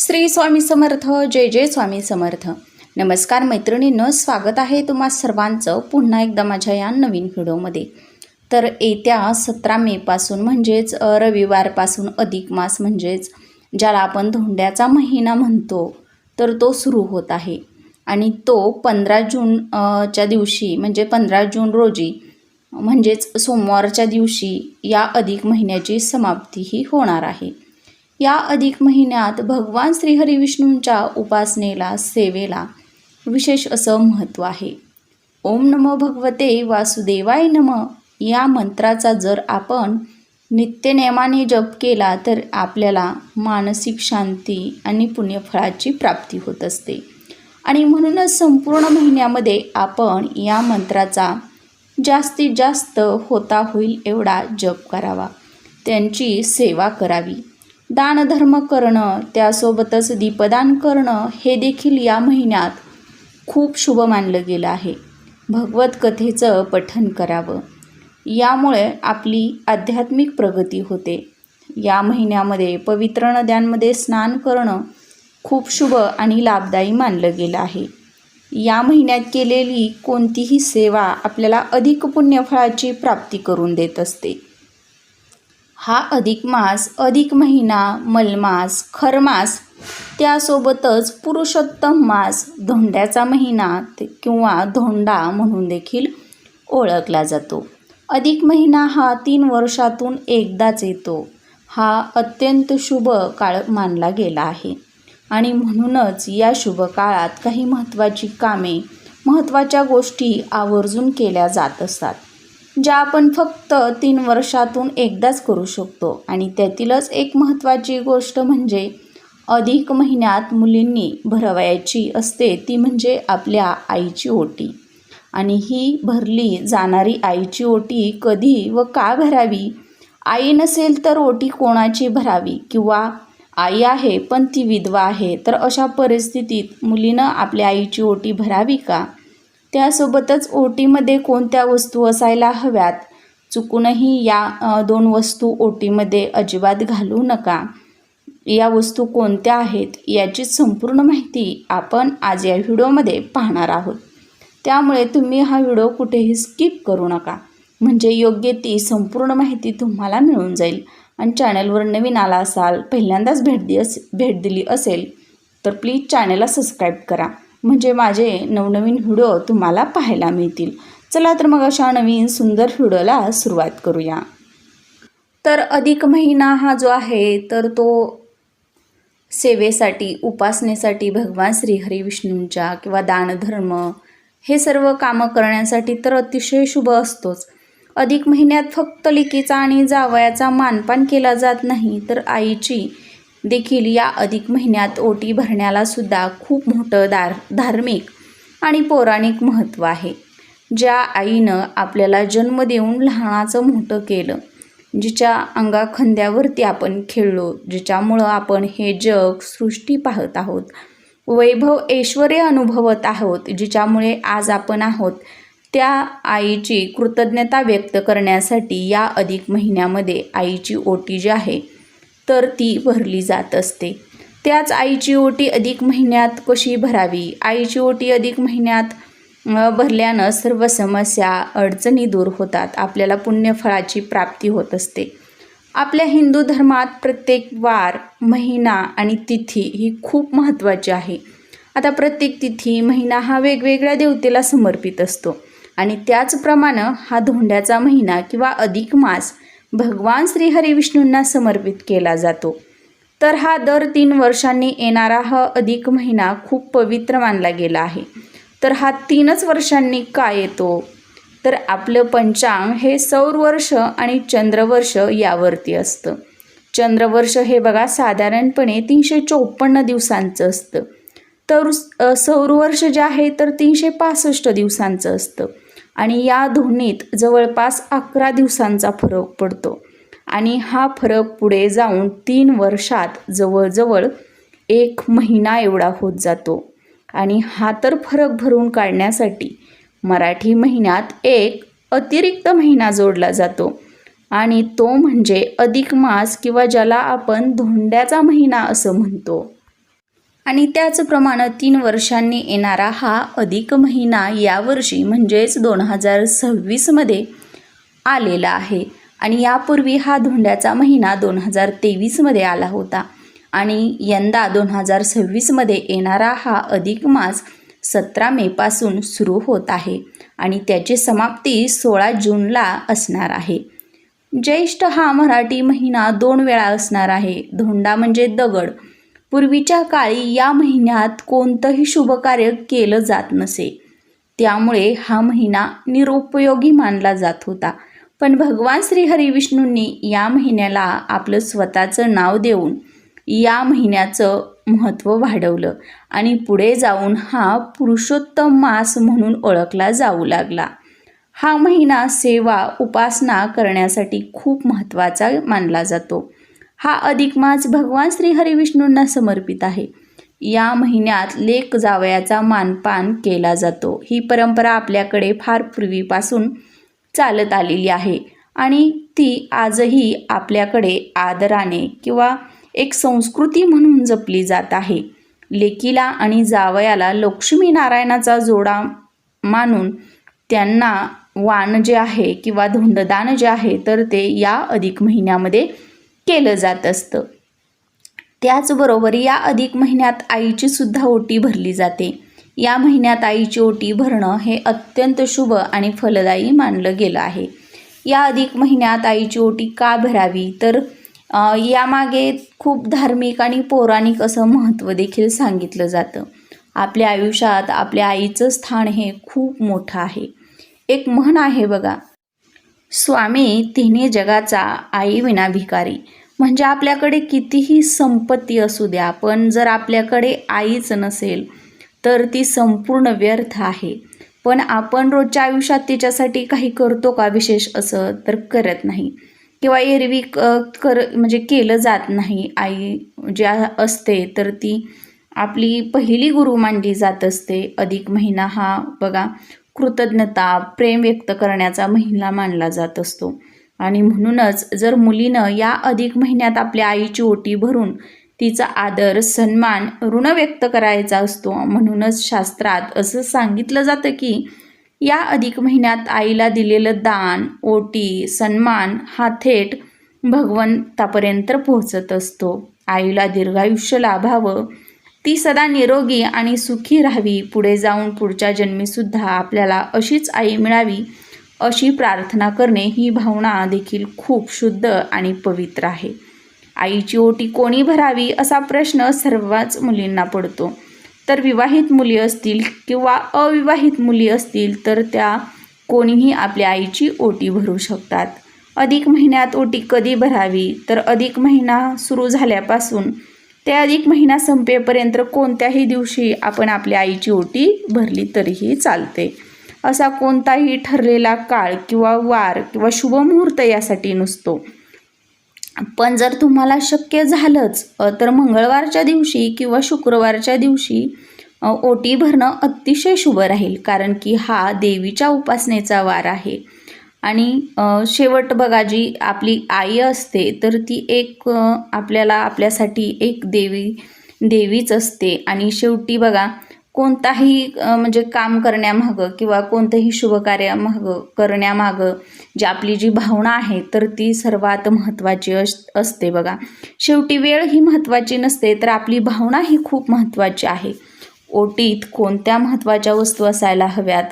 श्री स्वामी समर्थ. जय जय स्वामी समर्थ. नमस्कार मैत्रिणींनो, स्वागत आहे तुम्हा सर्वांचं पुन्हा एकदा माझ्या या नवीन व्हिडिओमध्ये. तर येत्या 17 मेपासून म्हणजेच रविवारपासून अधिक मास म्हणजेच ज्याला आपण धोंड्याचा महिना म्हणतो तर तो सुरू होत आहे आणि तो 15 जूनच्या दिवशी म्हणजे 15 जून रोजी म्हणजेच सोमवारच्या दिवशी या अधिक महिन्याची समाप्तीही होणार आहे. या अधिक महिन्यात भगवान श्रीहरी विष्णूंच्या उपासनेला सेवेला विशेष असं महत्त्व आहे. ओम नमो भगवते वासुदेवाय नमः या मंत्राचा जर आपण नित्यनेमाने जप केला तर आपल्याला मानसिक शांती आणि पुण्यफळाची प्राप्ती होत असते आणि म्हणूनच संपूर्ण महिन्यामध्ये आपण या मंत्राचा जास्तीत जास्त होता होईल एवढा जप करावा, त्यांची सेवा करावी. दानधर्म करणं, त्यासोबतच दीपदान करणं हे देखील या महिन्यात खूप शुभ मानलं गेलं आहे. भगवत कथेचं पठण करावं, यामुळे आपली आध्यात्मिक प्रगती होते. या महिन्यामध्ये पवित्र नद्यांमध्ये स्नान करणं खूप शुभ आणि लाभदायी मानलं गेलं आहे. या महिन्यात केलेली कोणतीही सेवा आपल्याला अधिक पुण्यफळाची प्राप्ती करून देत असते. हा अधिक मास, अधिक महिना, मलमास, खरमास, त्यासोबतच पुरुषोत्तम मास, धोंड्याचा महिना किंवा धोंडा म्हणून देखील ओळखला जातो. अधिक महिना हा 3 वर्षातून एकदाच येतो. हा अत्यंत शुभ काळ मानला गेला आहे आणि म्हणूनच या शुभ काळात काही महत्त्वाची कामे, महत्त्वाच्या गोष्टी आवर्जून केल्या जात असतात, ज्या आपण फक्त 3 वर्षातून एकदाच करू शकतो. आणि त्यातीलच एक महत्त्वाची गोष्ट म्हणजे अधिक महिन्यात मुलींनी भरवायची असते, ती म्हणजे आपल्या आईची ओटी. आणि ही भरली जाणारी आईची ओटी कधी व का भरावी? आई नसेल तर ओटी कोणाची भरावी? किंवा आई आहे पण ती विधवा आहे, तर अशा परिस्थितीत मुलीनं आपल्या आईची ओटी भरावी का? त्यासोबतच ओटीमध्ये कोणत्या वस्तू असायला हव्यात? चुकूनही या 2 वस्तू ओटीमध्ये अजिबात घालू नका. या वस्तू कोणत्या आहेत याची संपूर्ण माहिती आपण आज या व्हिडिओमध्ये पाहणार आहोत. त्यामुळे तुम्ही हा व्हिडिओ कुठेही स्किप करू नका, म्हणजे योग्य ती संपूर्ण माहिती तुम्हाला मिळून जाईल. आणि चॅनलवर नवीन आला असाल, पहिल्यांदाच भेट दिली असेल तर प्लीज चॅनलला सबस्क्राईब करा, म्हणजे माझे नवनवीन व्हिडिओ तुम्हाला पाहायला मिळतील. चला तर मग अशा नवीन सुंदर व्हिडिओला सुरुवात करूया. तर अधिक महिना हा जो आहे तर तो सेवेसाठी, उपासनेसाठी भगवान श्रीहरी विष्णूंच्या किंवा दानधर्म हे सर्व कामं करण्यासाठी तर अतिशय शुभ असतोच. अधिक महिन्यात फक्त लेकीचा आणि जावयाचा मानपान केला जात नाही, तर आईची देखील या अधिक महिन्यात ओटी भरण्याला सुद्धा खूप मोठं धार्मिक आणि पौराणिक महत्त्व आहे. ज्या आईनं आपल्याला जन्म देऊन लहानाचं मोठं केलं, जिच्या अंगाखंद्यावरती आपण खेळलो, जिच्यामुळं आपण हे जग, सृष्टी पाहत आहोत, वैभव ऐश्वर्य अनुभवत आहोत, जिच्यामुळे आज आपण आहोत, त्या आईची कृतज्ञता व्यक्त करण्यासाठी या अधिक महिन्यामध्ये आईची ओटी जी आहे तर ती भरली जात असते. त्याच आईची ओटी अधिक महिन्यात कशी भरावी? आईची ओटी अधिक महिन्यात भरल्यानं सर्व समस्या, अडचणी दूर होतात, आपल्याला पुण्यफळाची प्राप्ती होत असते. आपल्या हिंदू धर्मात प्रत्येक वार, महिना आणि तिथी ही खूप महत्त्वाची आहे. आता प्रत्येक तिथी, महिना हा वेगवेगळ्या देवतेला समर्पित असतो आणि त्याचप्रमाणे हा धोंड्याचा महिना किंवा अधिक मास भगवान श्रीहरी विष्णूंना समर्पित केला जातो. तर हा दर 3 वर्षांनी येणारा हा अधिक महिना खूप पवित्र मानला गेला आहे. तर हा 3च वर्षांनी का येतो? तर आपलं पंचांग हे सौरवर्ष आणि चंद्रवर्ष यावरती असतं. चंद्रवर्ष हे बघा साधारणपणे 354 दिवसांचं असतं, तर सौरवर्ष जे आहे तर 365 दिवसांचं असतं. आणि या दोन्हीत जवळपास 11 दिवसांचा फरक पडतो आणि हा फरक पुढे जाऊन 3 वर्षात जवळजवळ 1 महिना एवढा होत जातो. आणि हा तर फरक भरून काढण्यासाठी मराठी महिन्यात एक अतिरिक्त महिना जोडला जातो आणि तो म्हणजे अधिक मास किंवा ज्याला आपण धोंड्याचा महिना असं म्हणतो. आणि त्याचप्रमाणे 3 वर्षांनी येणारा हा अधिक महिना यावर्षी म्हणजेच 2026मध्ये आलेला आहे. आणि यापूर्वी हा धोंड्याचा महिना 2023मध्ये आला होता. आणि यंदा 2026मध्ये येणारा हा अधिक मास 17 मेपासून सुरू होत आहे आणि त्याची समाप्ती 16 जूनला असणार आहे. ज्येष्ठ हा मराठी महिना 2 वेळा असणार आहे. धोंडा म्हणजे दगड. पूर्वीच्या काळी या महिन्यात कोणतंही शुभकार्य केलं जात नसे, त्यामुळे हा महिना निरुपयोगी मानला जात होता. पण भगवान श्रीहरी विष्णूंनी या महिन्याला आपलं स्वतःचं नाव देऊन या महिन्याचं महत्त्व वाढवलं आणि पुढे जाऊन हा पुरुषोत्तम मास म्हणून ओळखला जाऊ लागला. हा महिना सेवा उपासना करण्यासाठी खूप महत्त्वाचा मानला जातो. हा अधिक मास भगवान श्रीहरी विष्णूंना समर्पित आहे. या महिन्यात लेक जावयाचा मानपान केला जातो. ही परंपरा आपल्याकडे फार पूर्वीपासून चालत आलेली आहे आणि ती आजही आपल्याकडे आदराने किंवा एक संस्कृती म्हणून जपली जात आहे. लेकीला आणि जावयाला लक्ष्मीनारायणाचा जोडा मानून त्यांना वाण जे आहे किंवा धोंडदान जे आहे तर ते या अधिक महिन्यामध्ये केलं जात असतं. त्याचबरोबर या अधिक महिन्यात आईची सुद्धा ओटी भरली जाते. या महिन्यात आईची ओटी भरणं हे अत्यंत शुभ आणि फलदायी मानलं गेलं आहे. या अधिक महिन्यात आईची ओटी का भरावी तर यामागे खूप धार्मिक आणि पौराणिक असं महत्त्व देखील सांगितलं जातं. आपल्या आयुष्यात आपल्या आईचं स्थान हे खूप मोठं आहे. एक म्हण आहे बघा, स्वामी तिन्ही जगाचा आई विना भिकारी. म्हणजे आपल्याकडे कितीही संपत्ती असू द्या, पण जर आपल्याकडे आईच नसेल तर ती संपूर्ण व्यर्थ आहे. पण आपण रोजच्या आयुष्यात तिच्यासाठी काही करतो का विशेष असं तर करत नाही किंवा एरवी म्हणजे केलं जात नाही. आई ज्या असते तर ती आपली पहिली गुरु मानली जात असते. अधिक महिना हा बघा कृतज्ञता प्रेम व्यक्त करण्याचा महिना मानला जात असतो. आणि म्हणूनच जर मुलीनं या अधिक महिन्यात आपल्या आईची ओटी भरून तिचा आदर सन्मान ऋण व्यक्त करायचा असतो. म्हणूनच शास्त्रात असं सांगितलं जातं की या अधिक महिन्यात आईला दिलेलं दान ओटी सन्मान हा थेट भगवंतापर्यंत पोहोचत असतो. आईला दीर्घायुष्य लाभावं, ती सदा निरोगी आणि सुखी राहावी, पुढे जाऊन पुढच्या जन्मीसुद्धा आपल्याला अशीच आई मिळावी अशी प्रार्थना करणे ही भावना देखील खूप शुद्ध आणि पवित्र आहे. आईची ओटी कोणी भरावी असा प्रश्न सर्वच मुलींना पडतो. तर विवाहित मुली असतील किंवा अविवाहित मुली असतील तर त्या कोणीही आपल्या आईची ओटी भरू शकतात. अधिक महिन्यात ओटी कधी भरावी तर अधिक महिना सुरू झाल्यापासून ते अधिक महिना संपेपर्यंत कोणत्याही दिवशी आपण आपल्या आईची ओटी भरली तरीही चालते. असा कोणताही ठरलेला काळ किंवा वार किंवा शुभमुहूर्त यासाठी नसतो. पण जर तुम्हाला शक्य झालंच तर मंगळवारच्या दिवशी किंवा शुक्रवारच्या दिवशी ओटी भरणं अतिशय शुभ राहील, कारण की हा देवीच्या उपासनेचा वार आहे. आणि शेवट बघा जी आपली आई असते तर ती एक आपल्यासाठी एक देवीच असते. आणि शेवटी बघा कोणताही म्हणजे काम करण्यामागं किंवा कोणतंही शुभकार्यामागं करण्यामागं जी आपली जी भावना आहे तर ती सर्वात महत्त्वाची असते बघा. शेवटी वेळ ही महत्त्वाची नसते तर आपली भावना ही खूप महत्त्वाची आहे. ओटीत कोणत्या महत्त्वाच्या वस्तू असायला हव्यात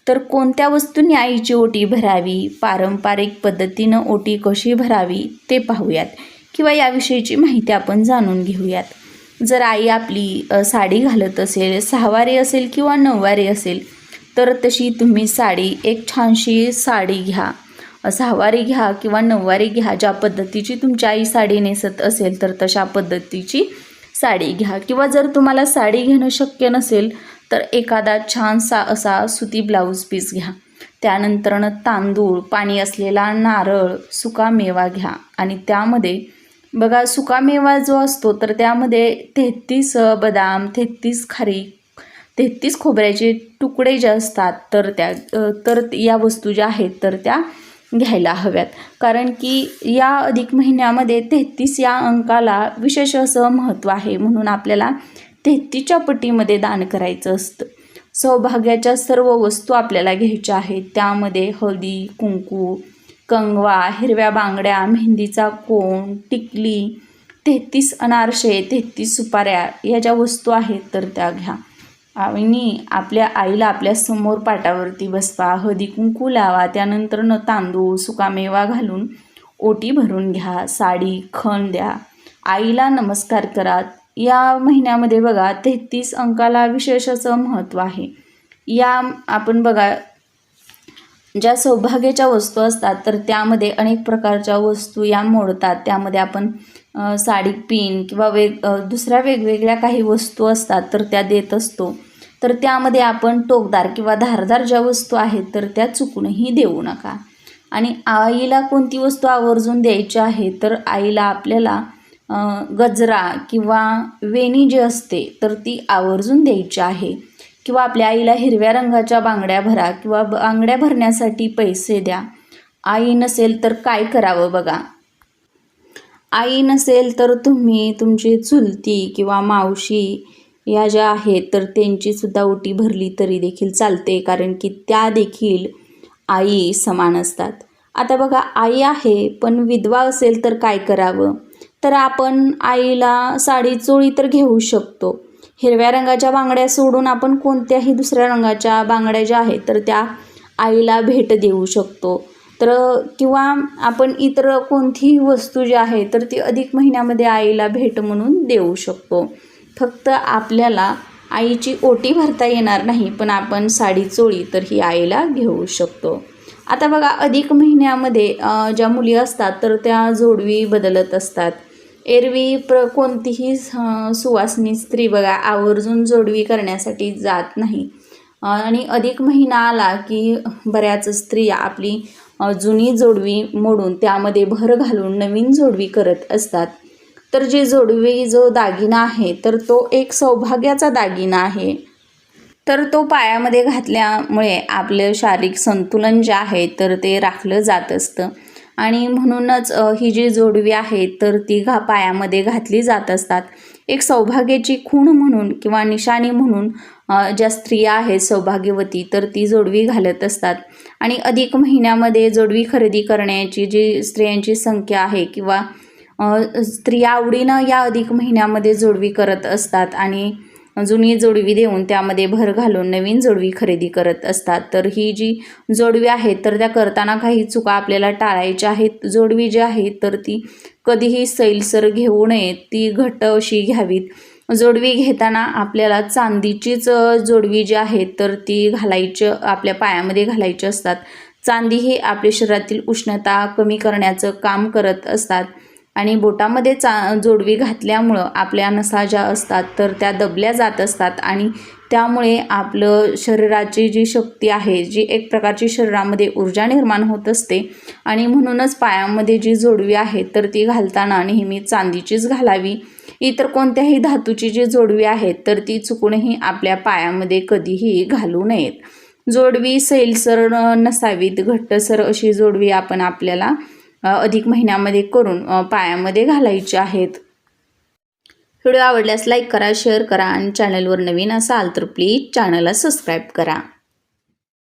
तर कोणत्या वस्तूंनी आईची ओटी भरावी, पारंपरिक पद्धतीनं ओटी कशी भरावी ते पाहूयात किंवा याविषयीची माहिती आपण जाणून घेऊयात. जर आई आपली साडी घालत असेल, सहावारी असेल किंवा नऊवारी असेल तर तशी तुम्ही साडी एक छानशी साडी घ्या, सहावारी घ्या किंवा नऊवारी घ्या. ज्या पद्धतीची तुमची आई साडी नेसत असेल तर तशा पद्धतीची साडी घ्या. किंवा जर तुम्हाला साडी घेणं शक्य नसेल तर एखादा छानसा असा सुती ब्लाऊज पीस घ्या. त्यानंतरनं तांदूळ, पाणी असलेला नारळ, सुकामेवा घ्या. आणि त्यामध्ये बघा सुकामेवा जो असतो तर त्यामध्ये 33 बदाम, 33 खारीक, 33 खोबऱ्याचे तुकडे जे असतात तर या वस्तू ज्या आहेत तर त्या घ्यायला हव्यात. कारण की या अधिक महिन्यामध्ये 33 या अंकाला विशेष असं महत्त्व आहे. म्हणून आपल्याला 33च्या पटीमध्ये दान करायचं असतं. सौभाग्याच्या सर्व वस्तू आपल्याला घ्यायच्या आहेत. त्यामध्ये हळदी, कुंकू, कंगवा, हिरव्या बांगड्या, मेहंदीचा कोन, टिकली, 33 अनारसे, 33 सुपाऱ्या या ज्या वस्तू आहेत तर त्या घ्या. आणि आपल्या आईला आपल्या समोर पाटावरती बसवा, हळदी कुंकू लावा, त्यानंतर तांदूळ सुकामेवा घालून ओटी भरून घ्या, साडी खण द्या, आईला नमस्कार करा. या महिन्यामध्ये बघा 33 अंकाला विशेष असं महत्त्व आहे. या आपण बघा ज्या सौभाग्याच्या वस्तू असतात तर त्यामध्ये अनेक प्रकारच्या वस्तू या मोडतात. त्यामध्ये आपण साडी पिन किंवा दुसऱ्या वेगवेगळ्या काही वस्तू असतात तर त्या देत असतो. तर त्यामध्ये आपण टोकदार किंवा धारदार ज्या वस्तू आहेत तर त्या चुकूनही देऊ नका. आणि आईला कोणती वस्तू आवर्जून द्यायची आहे तर आईला आपल्याला गजरा किंवा वेणी जी असते तर ती आवर्जून द्यायची आहे. किंवा आपल्या आईला हिरव्या रंगाच्या बांगड्या भरा किंवा बांगड्या भरण्यासाठी पैसे द्या. आई नसेल तर काय करावं बघा. आई नसेल तर तुम्ही तुमची चुलती किंवा मावशी या ज्या आहेत तर त्यांचीसुद्धा ओटी भरली तरी देखील चालते, कारण की त्या देखील आई समान असतात. आता बघा आई आहे पण विधवा असेल तर काय करावं. तर आपण आईला साडी चोळी तर घेऊ शकतो. हिरव्या रंगाच्या बांगड्या सोडून आपण कोणत्याही दुसऱ्या रंगाच्या बांगड्या ज्या आहेत तर त्या आईला भेट देऊ शकतो. तर किंवा आपण इतर कोणतीही वस्तू जी आहे तर ती अधिक महिन्यामध्ये आईला भेट म्हणून देऊ शकतो. फक्त आपल्याला आईची ओटी भरता येणार नाही, पण आपण साडी चोळी तर ही आईला घेऊ शकतो. आता बघा अधिक महिन्यामध्ये ज्या मुली असतात तर त्या जोडवी बदलत असतात. एरवी कोणतीही सुवासिनी स्त्री बघा आवर्जून जोडवी करण्यासाठी जात नाही. आणि अधिक महिना आला की बऱ्याच स्त्रिया आपली जुनी जोडवी मोडून त्यामध्ये भर घालून नवीन जोडवी करत असतात. तर जी जोडवी जो दागिना आहे तर तो एक सौभाग्याचा दागिना आहे. तर तो पायामध्ये घातल्यामुळे आपलं शारीरिक संतुलन जे आहे तर ते राखलं जात असतं. आणि म्हणूनच ही जी जोडवी आहे तर ती पायामध्ये घातली जात असतात. एक सौभाग्याची खूण म्हणून किंवा निशाणी म्हणून ज्या स्त्रिया आहेत सौभाग्यवती तर ती जोडवी घालत असतात. आणि अधिक महिन्यामध्ये जोडवी खरेदी करण्याची जी स्त्रियांची संख्या आहे किंवा स्त्रिया आवडीनं या अधिक महिन्यामध्ये जोडवी करत असतात आणि जुनी जोडवी देऊन त्यामध्ये भर घालून नवीन जोडवी खरेदी करत असतात. तर ही जी जोडवी आहे तर त्या करताना काही चुका आपल्याला टाळायच्या आहेत. जोडवी जी आहे तर ती कधीही सैलसर घेऊ नये, ती घट्ट अशी घ्यावीत. जोडवी घेताना आपल्याला चांदीचीच जोडवी जी आहे तर ती आपल्या पायामध्ये घालायची असतात. चांदी ही आपल्या शरीरातील उष्णता कमी करण्याचं काम करत असतात. आणि बोटामध्ये जोडवी घातल्यामुळं आपल्या नसा ज्या असतात तर त्या दबल्या जात असतात आणि त्यामुळे आपलं शरीराची जी शक्ती आहे, जी एक प्रकारची शरीरामध्ये ऊर्जा निर्माण होत असते. आणि म्हणूनच पायामध्ये जी जोडवी आहे तर ती घालताना नेहमी चांदीचीच घालावी. इतर कोणत्याही धातूची जी जोडवी आहे तर ती चुकूनही आपल्या पायामध्ये कधीही घालू नयेत. जोडवी सैलसर नसावीत, घट्टसर अशी जोडवी आपण आपल्याला अधिक महिन्यामध्ये करून पायामध्ये घालायचे आहेत. व्हिडिओ आवडल्यास लाईक करा, शेअर करा आणि चॅनलवर नवीन असाल तर प्लीज चॅनलला सबस्क्राईब करा.